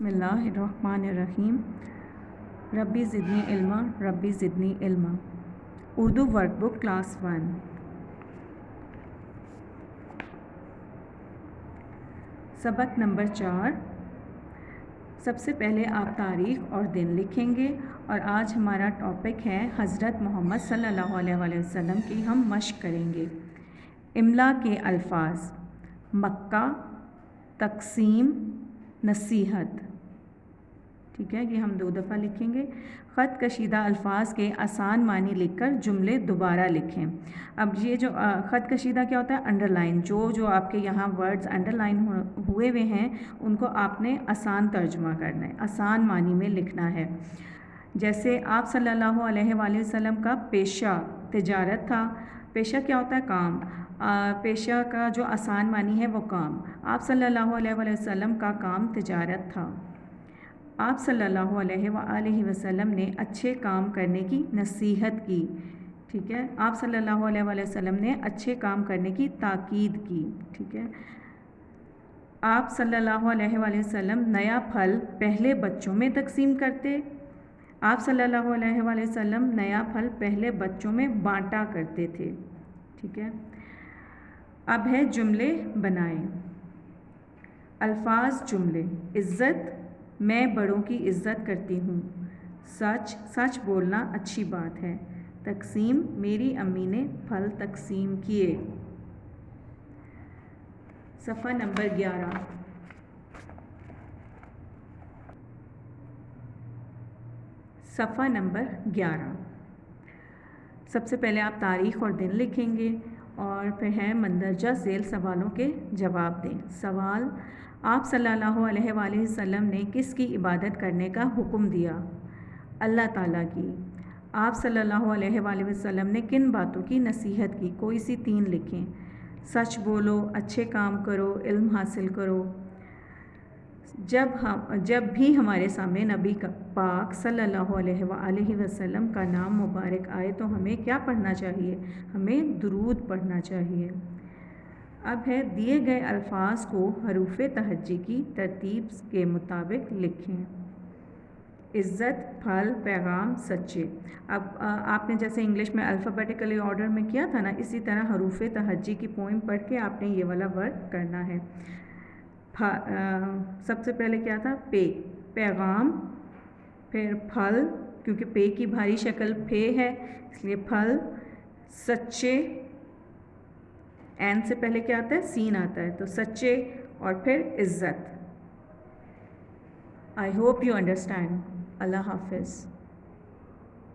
بسم اللہ الرحمن الرحیم. ربی زدنی علما ربی زدنی علما. اردو ورک بک کلاس 1. سبق نمبر 4. سب سے پہلے آپ تاریخ اور دن لکھیں گے اور آج ہمارا ٹاپک ہے حضرت محمد صلی اللہ علیہ وسلم کی ہم مشق کریں گے. املا کے الفاظ: مکہ، تقسیم، نصیحت. ٹھیک ہے، یہ ہم 2 دفعہ لکھیں گے. خط کشیدہ الفاظ کے آسان معنی لکھ کر جملے دوبارہ لکھیں. اب یہ جو خط کشیدہ کیا ہوتا ہے؟ Under line. جو آپ کے یہاں ورڈز انڈر لائن ہوئے ہوئے ہیں ان کو آپ نے آسان ترجمہ کرنا ہے، آسان معنی میں لکھنا ہے. جیسے آپ صلی اللہ علیہ وآلہ وسلم کا پیشہ تجارت تھا. پیشہ کیا ہوتا ہے؟ کام. پیشہ کا جو آسان معنی ہے وہ کام. آپ صلی اللہ علیہ وآلہ وسلم کا کام تجارت تھا. آپ صلی اللہ علیہ وآلہ وسلم نے اچھے کام کرنے کی نصیحت کی. ٹھیک ہے، آپ صلی اللہ علیہ وآلہ وسلم نے اچھے کام کرنے کی تاکید کی. ٹھیک ہے، آپ صلی اللہ علیہ وآلہ وسلم نیا پھل پہلے بچوں میں تقسیم کرتے. آپ صلی اللہ علیہ وآلہ وسلم نیا پھل پہلے بچوں میں بانٹا کرتے تھے. ٹھیک ہے، اب ہے جملے بنائیں. الفاظ جملے: عزت، میں بڑوں کی عزت کرتی ہوں. سچ، سچ بولنا اچھی بات ہے. تقسیم، میری امی نے پھل تقسیم کیے. صفحہ نمبر 11. صفحہ نمبر 11. سب سے پہلے آپ تاریخ اور دن لکھیں گے اور پھر ہے مندرجہ ذیل سوالوں کے جواب دیں. سوال: آپ صلی اللہ علیہ وآلہ وسلم نے کس کی عبادت کرنے کا حکم دیا؟ اللہ تعالیٰ کی. آپ صلی اللہ علیہ وآلہ وسلم نے کن باتوں کی نصیحت کی؟ کوئی سی 3 لکھیں. سچ بولو، اچھے کام کرو، علم حاصل کرو. جب بھی ہمارے سامنے نبی پاک صلی اللہ علیہ وآلہ وسلم کا نام مبارک آئے تو ہمیں کیا پڑھنا چاہیے؟ ہمیں درود پڑھنا چاہیے. اب ہے دیے گئے الفاظ کو حروف تہجی کی ترتیب کے مطابق لکھیں. عزت، پھل، پیغام، سچے. اب آپ نے جیسے انگلش میں الفابیٹیکلی آرڈر میں کیا تھا نا، اسی طرح حروف تہجی کی پوئم پڑھ کے آپ نے یہ والا ورک کرنا ہے. سب سے پہلے کیا تھا؟ پیغام، پھر پھل کیونکہ پے کی بھاری شکل پھے ہے اس لیے پھل. سچے، این سے پہلے کیا آتا ہے؟ سین آتا ہے تو سچے. اور پھر عزت. I hope you understand. Allah Hafiz.